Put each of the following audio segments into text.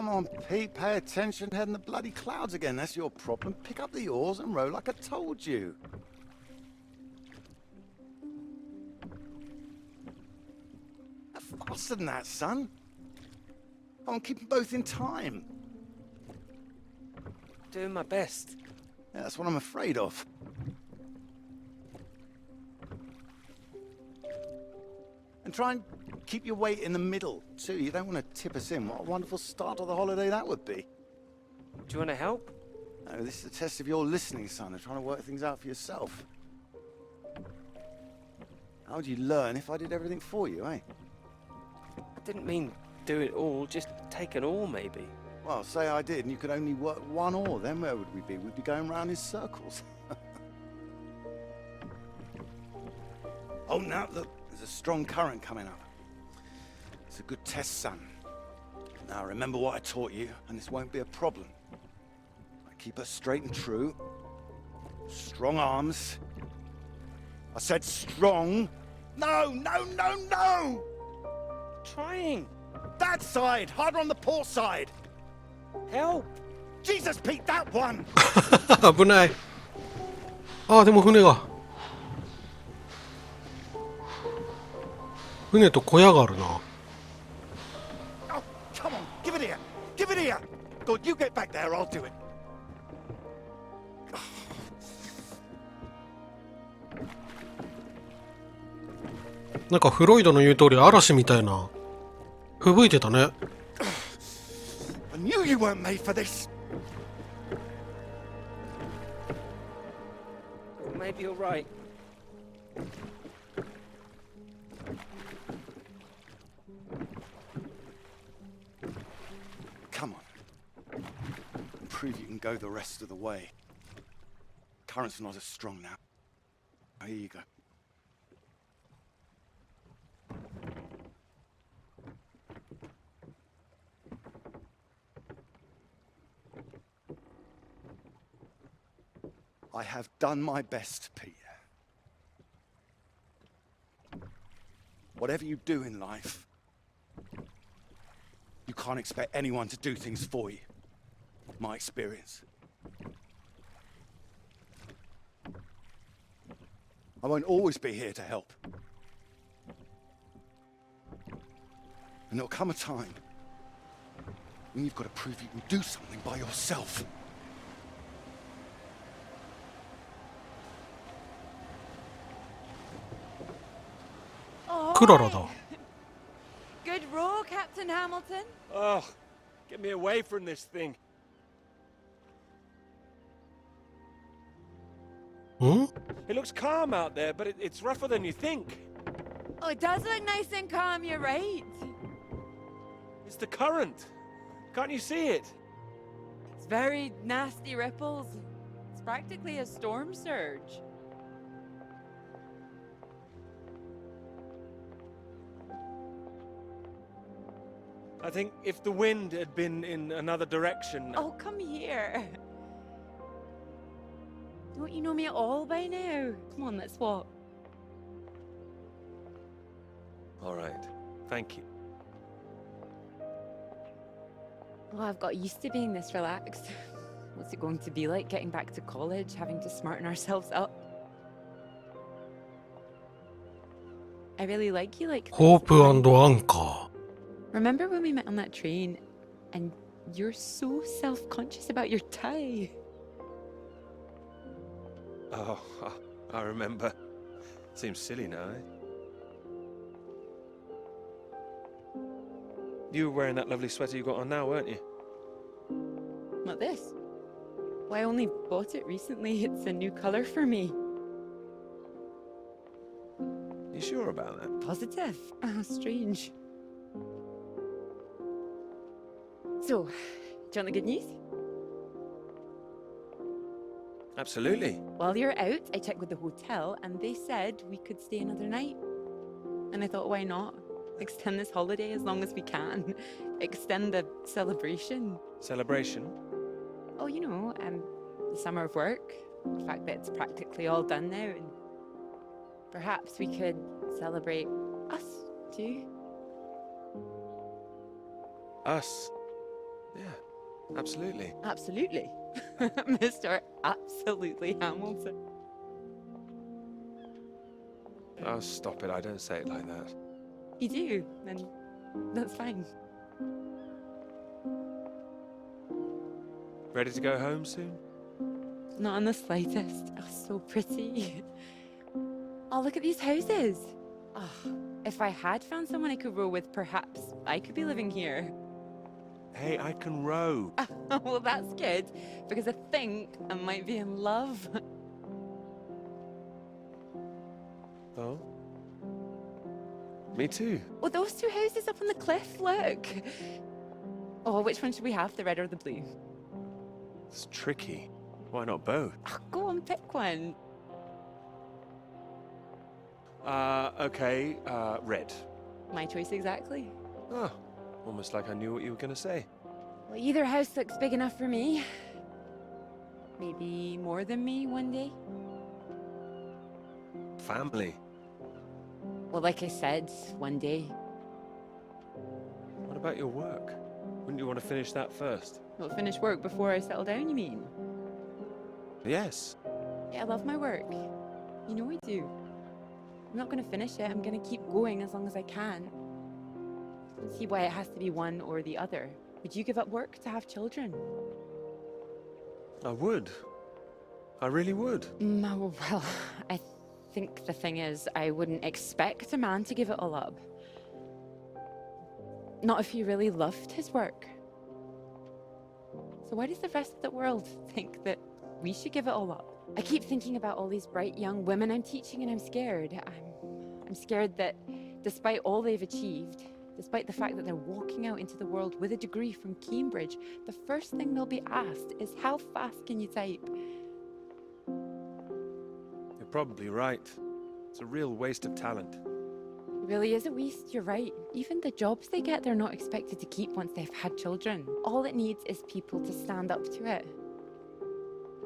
Come on, Pete, pay attention. Head in the bloody clouds again. That's your problem. Pick up the oars and row like I told you. Faster than that, son. Come on, keep them both in time. Doing my best. Yeah, that's what I'm afraid of. And try and keep your weight in the middle, too. You don't want to tip us in. What a wonderful start to the holiday that would be. Do you want to help? No, this is a test of your listening, son, and trying to work things out for yourself. How would you learn if I did everything for you, eh? I didn't mean do it all, just take an oar, maybe. Well, say I did, and you could only work one oar. Then where would we be? We'd be going round in circles. Oh, now, look, there's a strong current coming up. It's a good test, son. Now, remember what I taught you, and this won't be a problem. Keep her straight and true. Strong arms. I said strong. No, no, no, no! Trying. That side! Harder on the port side! Help! Jesus, Pete, that one! 危ない。ああ、でも船が。船と小屋があるな。Oh, come on, give it here! Give it here! Good, you get back there, I'll do it. なんかフロイドの言う通り嵐みたいな吹雪いてたね。I knew you weren't made for this. Maybe you're right. Come on. Prove you can go the rest of the way. Current's not as strong now. Here you go. I have done my best, Peter. Whatever you do in life, you can't expect anyone to do things for you. My experience. I won't always be here to help. And there'll come a time when you've got to prove you can do something by yourself.クララだ。 Good row, Captain Hamilton. Oh, get me away from this thing. ん It looks calm out there, but it's rougher than you think. Oh, it does look nice and calm, you're right. It's the current. Can't you see it? It's very nasty ripples. It's practically a storm surge. I think if the wind had been in another direction... Oh, come here. Don't you know me at all by now? Come on, let's walk. All right. Thank you. Well, I've got used to being this relaxed. What's it going to be like getting back to college, having to smarten ourselves up? I really like you like this. ホープ&アンカー。 Remember when we met on that train and you're so self-conscious about your tie? Oh, I remember. Seems silly now, eh? You were wearing that lovely sweater you got on now, weren't you? Not this. Well, I only bought it recently. It's a new color for me. You sure about that? Positive. Oh, strange. So, do you want the good news? Absolutely. While you're out, I checked with the hotel and they said we could stay another night. And I thought, why not? Extend this holiday as long as we can. Extend the celebration. Celebration? Oh, you know, the summer of work. The fact that it's practically all done now. And perhaps we could celebrate us too. Us? Yeah, absolutely. Absolutely. Mr. Absolutely Hamilton. Oh, stop it. I don't say it like that. You do, and that's fine. Ready to go home soon? Not in the slightest. Oh, so pretty. Oh, look at these houses. Oh, if I had found someone I could row with, perhaps I could be living here. Hey, I can row. Well, that's good, because I think I might be in love. Oh? Me too. Well, those two houses up on the cliff, look. Oh, which one should we have, the red or the blue? It's tricky. Why not both? Oh, go on, pick one. Okay, red. My choice exactly. Oh, almost like I knew what you were gonna say. Well, either house looks big enough for me. Maybe more than me one day. Family. Well, like I said, one day. What about your work? Wouldn't you want to finish that first? Well, finish work before I settle down, you mean? Yes. Yeah, I love my work. You know I do. I'm not going to finish it. I'm going to keep going as long as I can. I don't see why it has to be one or the other. Would you give up work to have children? I would. I really would. No, well, I think the thing is, I wouldn't expect a man to give it all up. Not if he really loved his work. So why does the rest of the world think that we should give it all up? I keep thinking about all these bright young women I'm teaching, and I'm scared. I'm scared that despite all they've achieved, despite the fact that they're walking out into the world with a degree from Cambridge, the first thing they'll be asked is, how fast can you type? You're probably right. It's a real waste of talent. It really is a waste, you're right. Even the jobs they get, they're not expected to keep once they've had children. All it needs is people to stand up to it.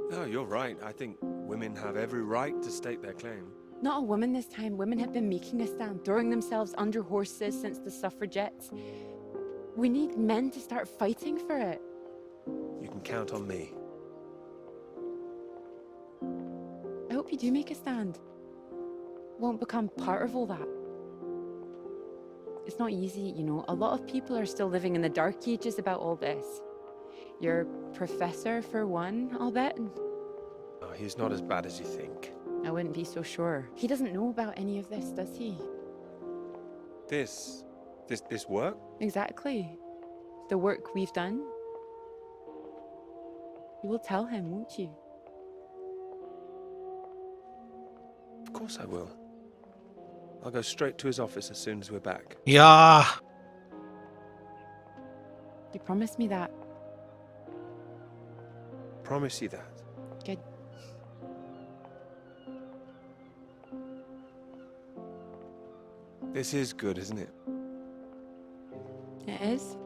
No, you're right. I think women have every right to state their claim. Not a woman this time. Women have been making a stand, throwing themselves under horses since the suffragettes. We need men to start fighting for it. You can count on me. I hope you do make a stand. Won't become part of all that. It's not easy, you know. A lot of people are still living in the dark ages about all this. Your professor, for one, I'll bet. Oh, he's not as bad as you think. I wouldn't be so sure. He doesn't know about any of this, does he? This work? Exactly. The work we've done. You will tell him, won't you? Of course I will. I'll go straight to his office as soon as we're back. いやー、 You promised me that. Promise you that. Good. This is good, isn't it? It is.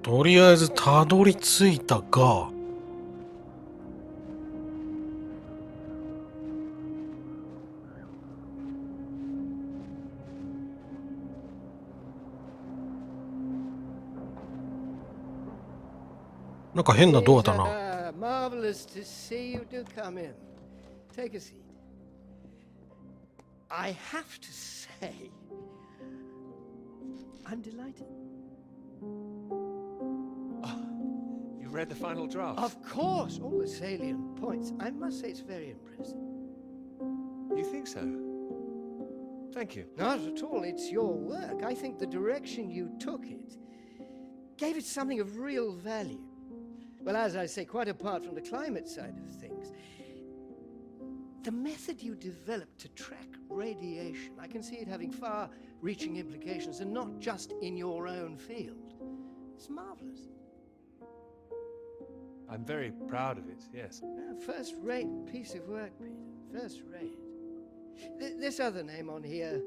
とりあえずたどり着いたが、なんか変なドアだな。 Marvelous to see you. Do come in. Take a seat. I have to say, I'm delighted. You read the final draft? Of course, all the salient points. I must say it's very impressive. You think so? Thank you. Not at all. It's your work. I think the direction you took it gave it something of real value. Well, as I say, quite apart from the climate side of things, the method you developed to track radiation, I can see it having far-reaching implications, and not just in your own field. It's marvelous. I'm very proud of it, yes. First-rate piece of work, Peter. First-rate. This other name on here,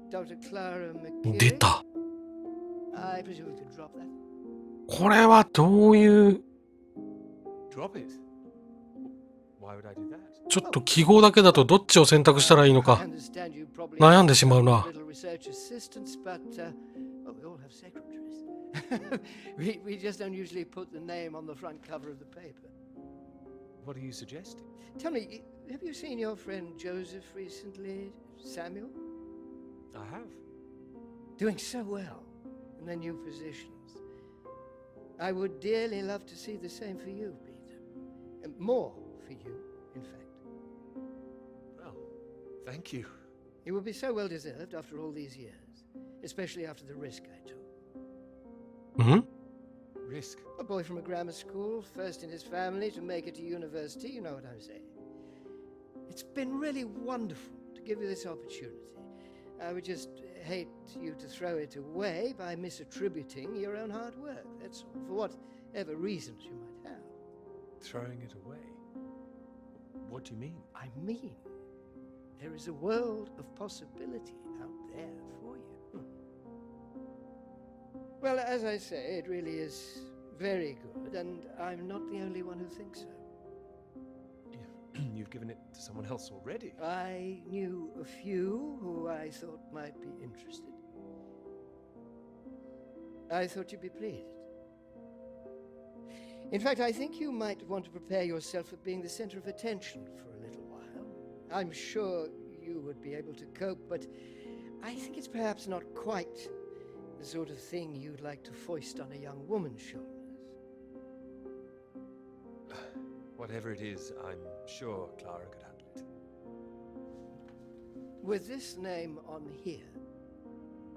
Dr. Clara 出 McKay. た。 I presume we could drop that. これはどういう、 Drop it? Why would I do that? ちょっと記号だけだとどっちを選択したらいいの I か understand you probably 悩んでしまう have な。 little research assistants, but well, we all have secretaries. we just don't usually put the name on the front cover of the paper. What are you suggesting? Tell me, have you seen your friend Joseph recently, Samuel? I have. Doing so well in their new positions. I would dearly love to see the same for you, Peter. And more for you, in fact. Well, thank you. It would be so well deserved after all these years, especially after the risk I took. ん Risk. A boy from a grammar school, first in his family to make it to university, you know what I'm saying. It's been really wonderful to give you this opportunity. I would just hate you to throw it away by misattributing your own hard work, that's all, for whatever reasons you might have. Throwing it away? What do you mean? I mean, there is a world of possibility out there for you. Well, as I say, it really is very good, and I'm not the only one who thinks so. You've given it to someone else already. I knew a few who I thought might be interested. I thought you'd be pleased. In fact, I think you might want to prepare yourself for being the center of attention for a little while. I'm sure you would be able to cope, but I think it's perhaps not quite the sort of thing you'd like to foist on a young woman's shoulders. Whatever it is, I'm sure Clara could handle it. With this name on here,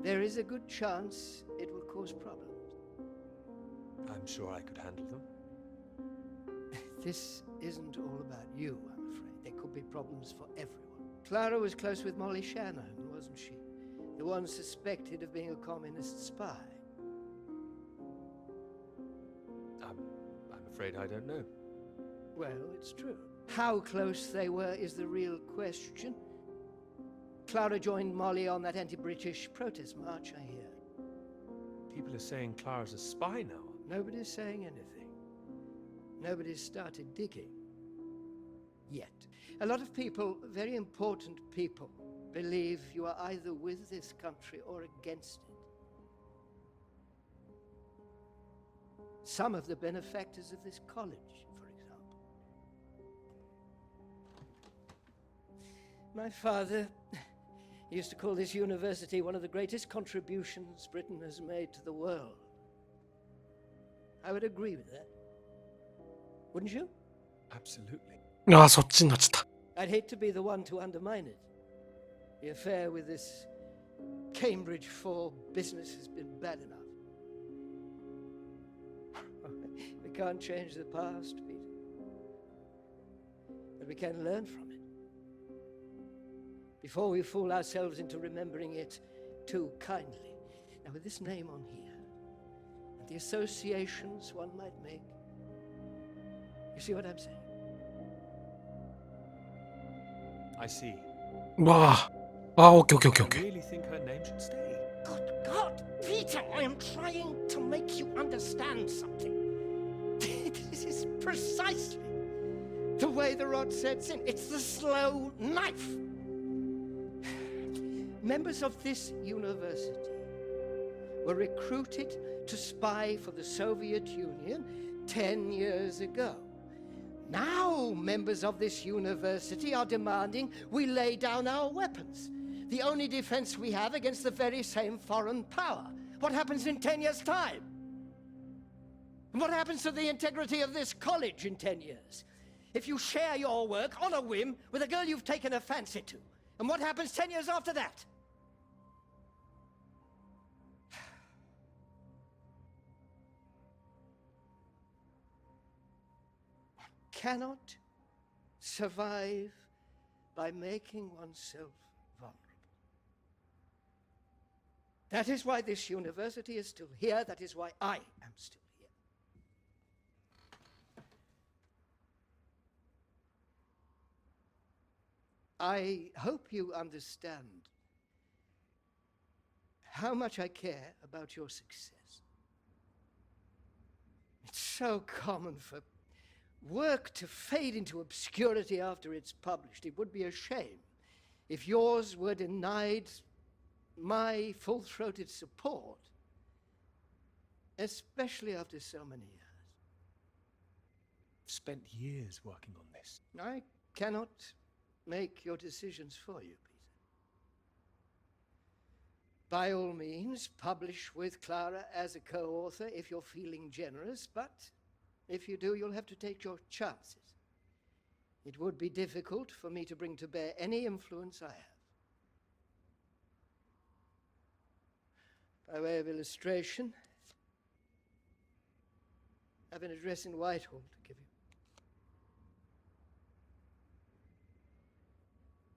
there is a good chance it will cause problems. I'm sure I could handle them. This isn't all about you, I'm afraid. There could be problems for everyone. Clara was close with Molly Shannon, wasn't she? The one suspected of being a communist spy. I'm afraid I don't know. Well, it's true. How close they were is the real question. Clara joined Molly on that anti-British protest march, I hear. People are saying Clara's a spy now. Nobody's saying anything. Nobody's started digging. Yet. A lot of people, very important people, believe you are either with this country or against it. Some of the benefactors of this college, for example. My father used to call this university one of the greatest contributions Britain has made to the world. I would agree with that. Wouldn't you? Absolutely. ああ、そっちになっちゃった。 I'd hate to be the one to undermine it. The affair with this Cambridge 4 business has been bad enough. We can't change the past, Peter. But we can learn from it. Before we fool ourselves into remembering it too kindly. Now, with this name on here, and the associations one might make, you see what I'm saying? I see. わあ。ああ、オッケーオッケーオッケーオッ I ケー。 really think her name should stay. Good God, Peter, I am trying to make you understand something. This is precisely the way the rot sets in. It's the slow knife. Members of this university were recruited to spy for the Soviet Union 10 years ago. Now, members of this university are demanding we lay down our weapons. The only defense we have against the very same foreign power. What happens in 10 years' time? And what happens to the integrity of this college in 10 years? If you share your work on a whim with a girl you've taken a fancy to. And what happens 10 years after that? Cannot survive by making oneself vulnerable. That is why this university is still here. That is why I am still here. I hope you understand how much I care about your success. It's so common for work to fade into obscurity after it's published. It would be a shame if yours were denied my full-throated support, especially after so many years. I've spent years working on this. I cannot make your decisions for you, Peter. By all means, publish with Clara as a co-author if you're feeling generous, but if you do, you'll have to take your chances. It would be difficult for me to bring to bear any influence I have. By way of illustration, I have an address in Whitehall to give you.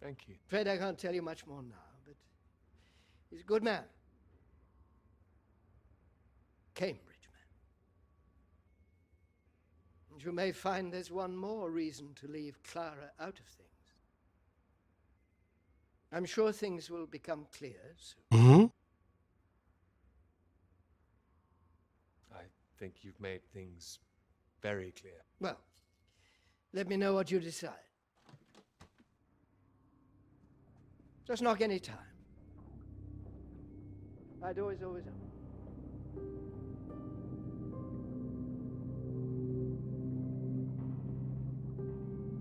Thank you. Afraid I can't tell you much more now, but he's a good man. Cambridge man. And you may find there's one more reason to leave Clara out of things. I'm sure things will become clear soon. ん I think you've made things very clear. Well, let me know what you decide. Just knock any time. My door is always open.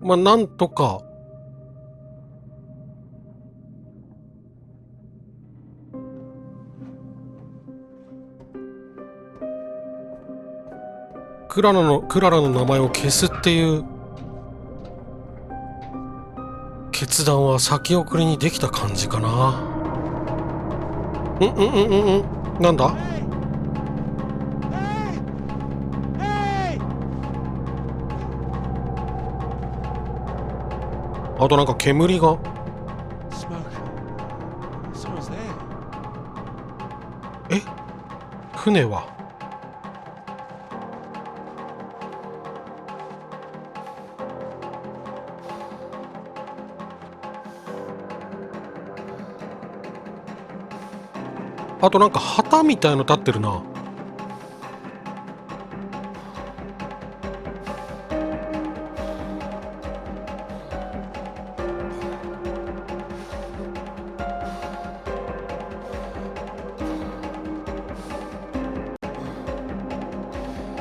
まあなんとかクララの名前を消すっていう決断は先送りにできた感じかな。なんだ？あとなんか煙が。え？船は？あとなんか旗みたいの立ってるな。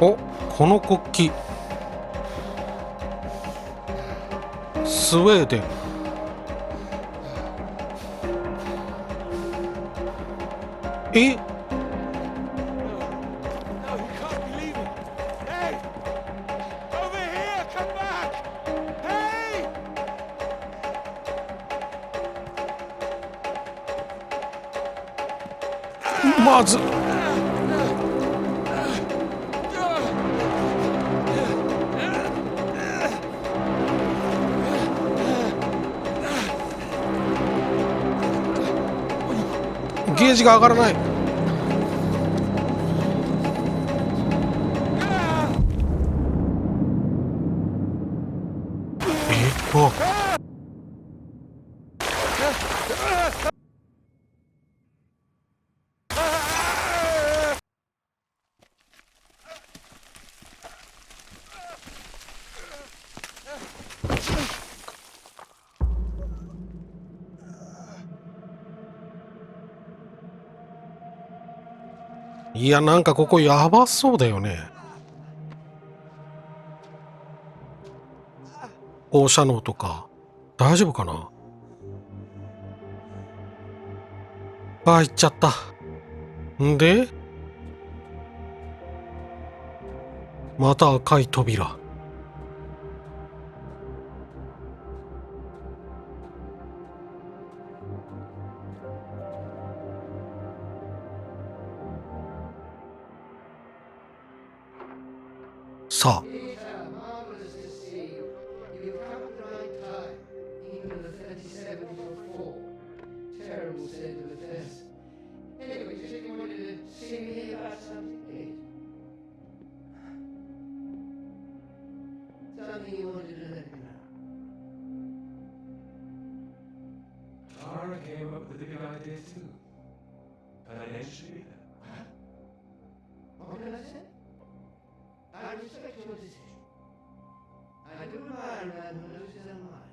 お、この国旗スウェーデン。え？ No, you can't believe it. Hey! Over here! Come back! Hey! まずゲージが上がらない。いや、なんかここやばそうだよね。放射能とか大丈夫かな。あ、行っちゃった。んでまた赤い扉。さあ Marvelous to see you. You've come at the right time, even in the 37 before. Terrible state of affairs. Anyway, you said you wanted to see me about something. Something you wanted to let me know. too. Financially? What did I say? I respect your decision. I do admire a man who knows his own mind.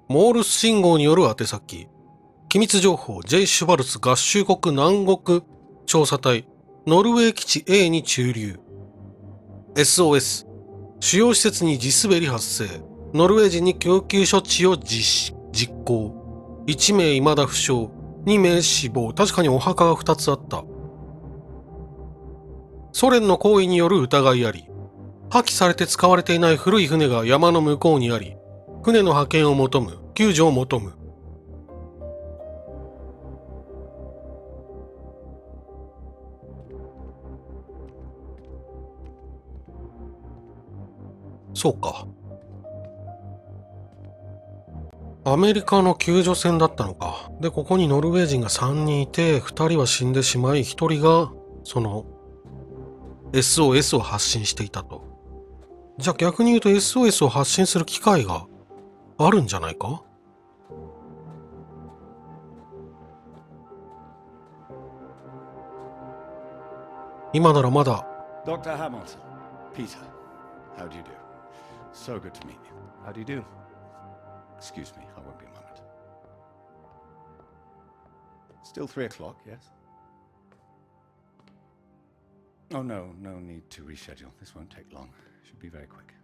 モールス信号による宛先。機密情報 J シュバルツ合衆国南国調査隊ノルウェー基地 A に駐留。SOS 主要施設に地滑り発生。ノルウェー人に救急処置を実行。1名未だ負傷。2名死亡。確かにお墓が2つあった。ソ連の行為による疑いあり。破棄されて使われていない古い船が山の向こうにあり、船の派遣を求む。救助を求む。そうか。アメリカの救助船だったのか。で、ここにノルウェー人が3人いて、2人は死んでしまい、1人が、その、SOS を発信していたと。じゃあ逆に言うと SOS を発信する機会があるんじゃないか？今ならまだ。 Dr. Hamilton, Peter, how do you do? So good to meet you. How do you do? Excuse me, I won't be a moment. Still 3 o'clock, yes? Oh, no need to reschedule. This won't take long. Should be very quick.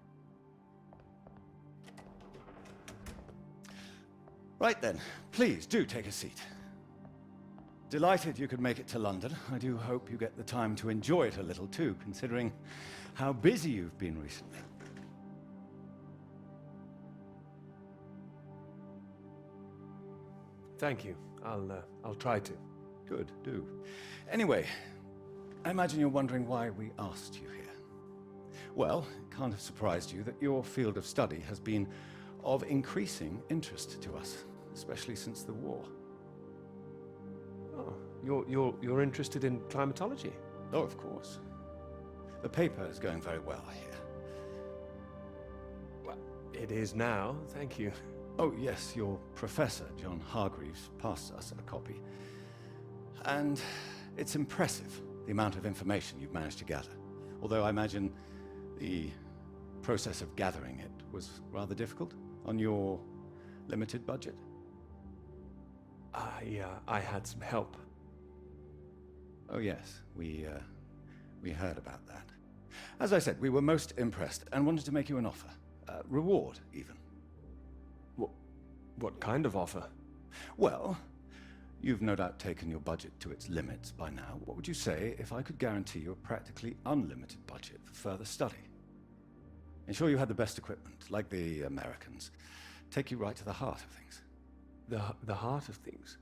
Right then, please do take a seat. Delighted you could make it to London. I do hope you get the time to enjoy it a little too, considering how busy you've been recently. Thank you. I'll try to. Good, do. Anyway, I imagine you're wondering why we asked you here. Well, it can't have surprised you that your field of study has been of increasing interest to us, especially since the war. Oh, you're interested in climatology? Oh, of course. The paper is going very well, I hear. Well, it is now, thank you. Oh, yes, your professor, John Hargreaves, passed us a copy. And it's impressive, the amount of information you've managed to gather. Although I imagine the process of gathering it was rather difficult on your limited budget. I had some help. Oh, yes, we heard about that. As I said, we were most impressed and wanted to make you an offer. Reward, even. What kind of offer? Well, you've no doubt taken your budget to its limits by now. What would you say if I could guarantee you a practically unlimited budget for further study? Ensure you had the best equipment, like the Americans. Take you right to the heart of things. The heart of things?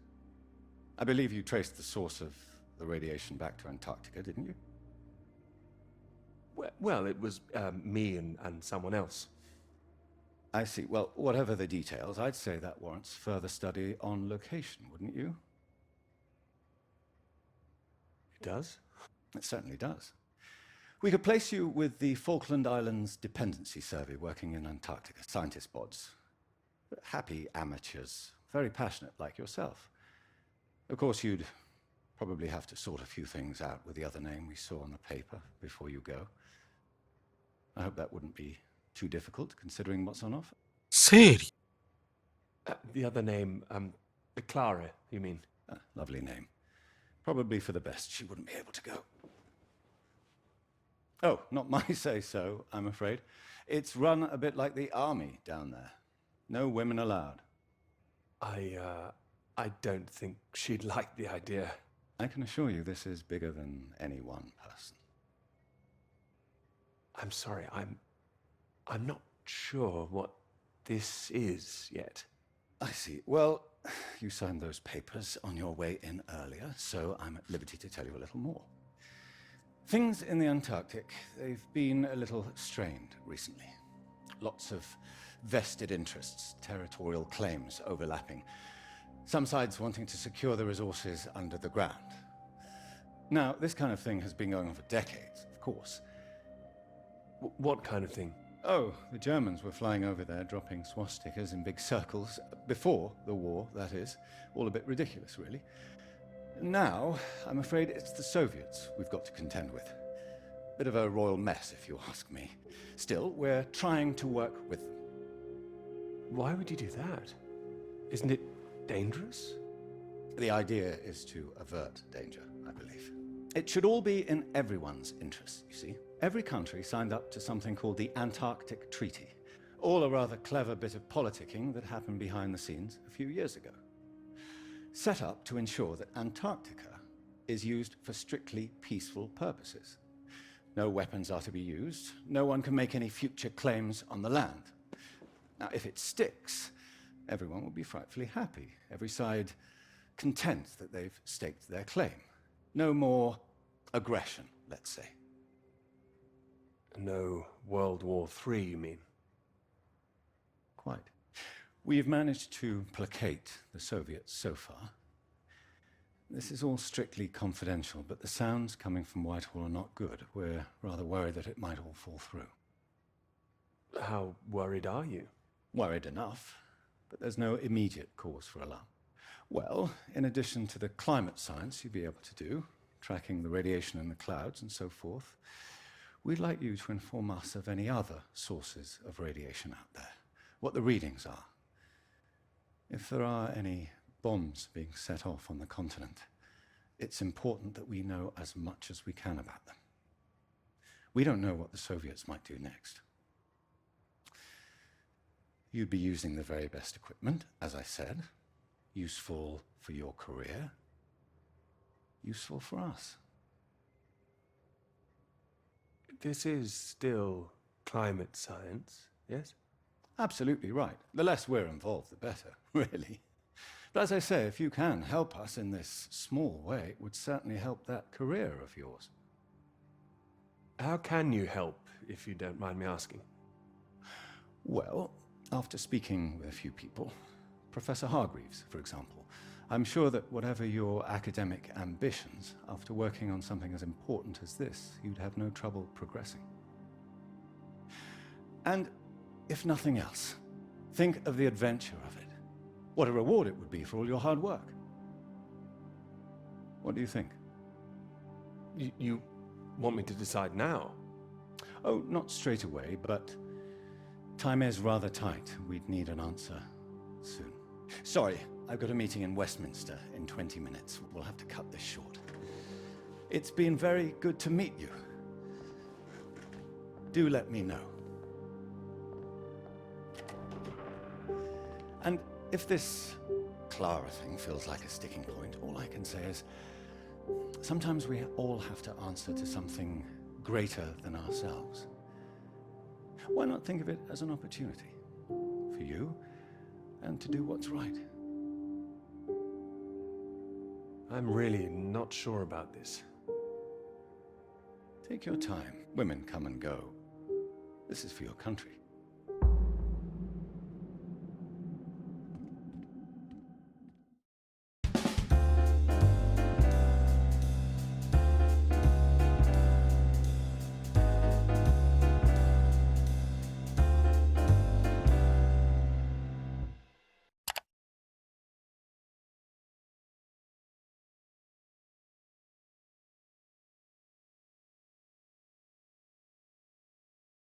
I believe you traced the source of the radiation back to Antarctica, didn't you? Well, it was me and someone else. I see. Well, whatever the details, I'd say that warrants further study on location, wouldn't you? It does? It certainly does. We could place you with the Falkland Islands Dependency Survey working in Antarctica, scientist bods. Happy amateurs, very passionate like yourself. Of course, you'd probably have to sort a few things out with the other name we saw on the paper before you go. I hope that wouldn't be too difficult, considering what's on offer. 整理。 The other name, Clara, you mean? Lovely name. Probably for the best she wouldn't be able to go. Oh, not my say-so, I'm afraid. It's run a bit like the army down there. No women allowed. I don't think she'd like the idea. I can assure you this is bigger than any one person. I'm sorry, I'm not sure what this is yet. I see. Well, you signed those papers on your way in earlier, so I'm at liberty to tell you a little more. Things in the Antarctic, they've been a little strained recently. Lots of vested interests, territorial claims overlapping. Some sides wanting to secure the resources under the ground. Now, this kind of thing has been going on for decades, of course. What kind of thing? Oh, the Germans were flying over there, dropping swastikas in big circles. Before the war, that is. All a bit ridiculous, really. Now, I'm afraid it's the Soviets we've got to contend with. Bit of a royal mess, if you ask me. Still, we're trying to work with them. Why would you do that? Isn't it dangerous? The idea is to avert danger, I believe. It should all be in everyone's interest, you see. Every country signed up to something called the Antarctic Treaty. All a rather clever bit of politicking that happened behind the scenes a few years ago. Set up to ensure that Antarctica is used for strictly peaceful purposes. No weapons are to be used. No one can make any future claims on the land. Now, if it sticks, everyone will be frightfully happy. Every side content that they've staked their claim. No more aggression, let's say. No World War III, you mean? Quite. We've managed to placate the Soviets so far. This is all strictly confidential, but the sounds coming from Whitehall are not good. We're rather worried that it might all fall through. How worried are you? Worried enough, but there's no immediate cause for alarm. Well, in addition to the climate science you'd be able to do, tracking the radiation in the clouds and so forth, we'd like you to inform us of any other sources of radiation out there, what the readings are. If there are any bombs being set off on the continent, it's important that we know as much as we can about them. We don't know what the Soviets might do next. You'd be using the very best equipment, as I said. Useful for your career. Useful for us. This is still climate science, yes? Absolutely right. The less we're involved, the better, really. But as I say, if you can help us in this small way, it would certainly help that career of yours. How can you help, if you don't mind me asking? Well, after speaking with a few people, Professor Hargreaves, for example, I'm sure that whatever your academic ambitions, after working on something as important as this, you'd have no trouble progressing. And if nothing else, think of the adventure of it. What a reward it would be for all your hard work. What do you think? You want me to decide now? Oh, not straight away, but time is rather tight. We'd need an answer soon. Sorry, I've got a meeting in Westminster in 20 minutes. We'll have to cut this short. It's been very good to meet you. Do let me know. And if this Clara thing feels like a sticking point, all I can say is sometimes we all have to answer to something greater than ourselves. Why not think of it as an opportunity for you and to do what's right? I'm really not sure about this. Take your time. Women come and go. This is for your country.